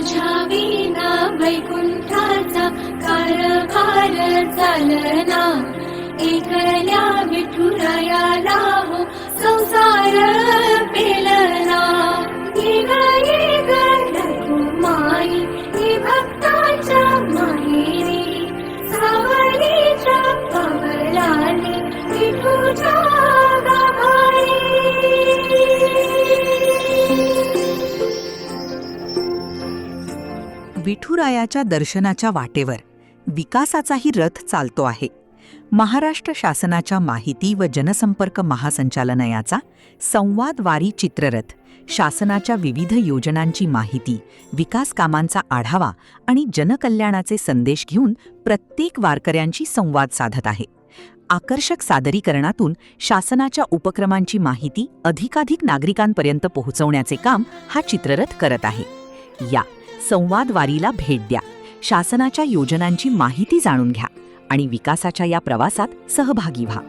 तुझ्या विना वैकुंठाचा कारभार चालना, एकल्या विठुरायाला हो संसार पेलना. येग येग रघुमाई ही भक्ताच्या माहेरी, सावलीच्या पवलाने विठूच्या गाभारी. विठुरायाच्या दर्शनाच्या वाटेवर विकासाचाही रथ चालतो आहे. महाराष्ट्र शासनाच्या माहिती व जनसंपर्क महासंचालनालयाचा संवाद वारी चित्ररथ शासनाच्या विविध योजनांची माहिती, विकास कामांचा आढावा आणि जनकल्याणाचे संदेश घेऊन प्रत्येक वारकऱ्यांशी संवाद साधत आहे. आकर्षक सादरीकरणातून शासनाच्या उपक्रमांची माहिती अधिकाधिक नागरिकांपर्यंत पोहोचवण्याचे काम हा चित्ररथ करत आहे. या संवाद वारीला भेट द्या, शासनाच्या योजनांची माहिती जाणून घ्या आणि विकासाच्या या प्रवासात सहभागी व्हा.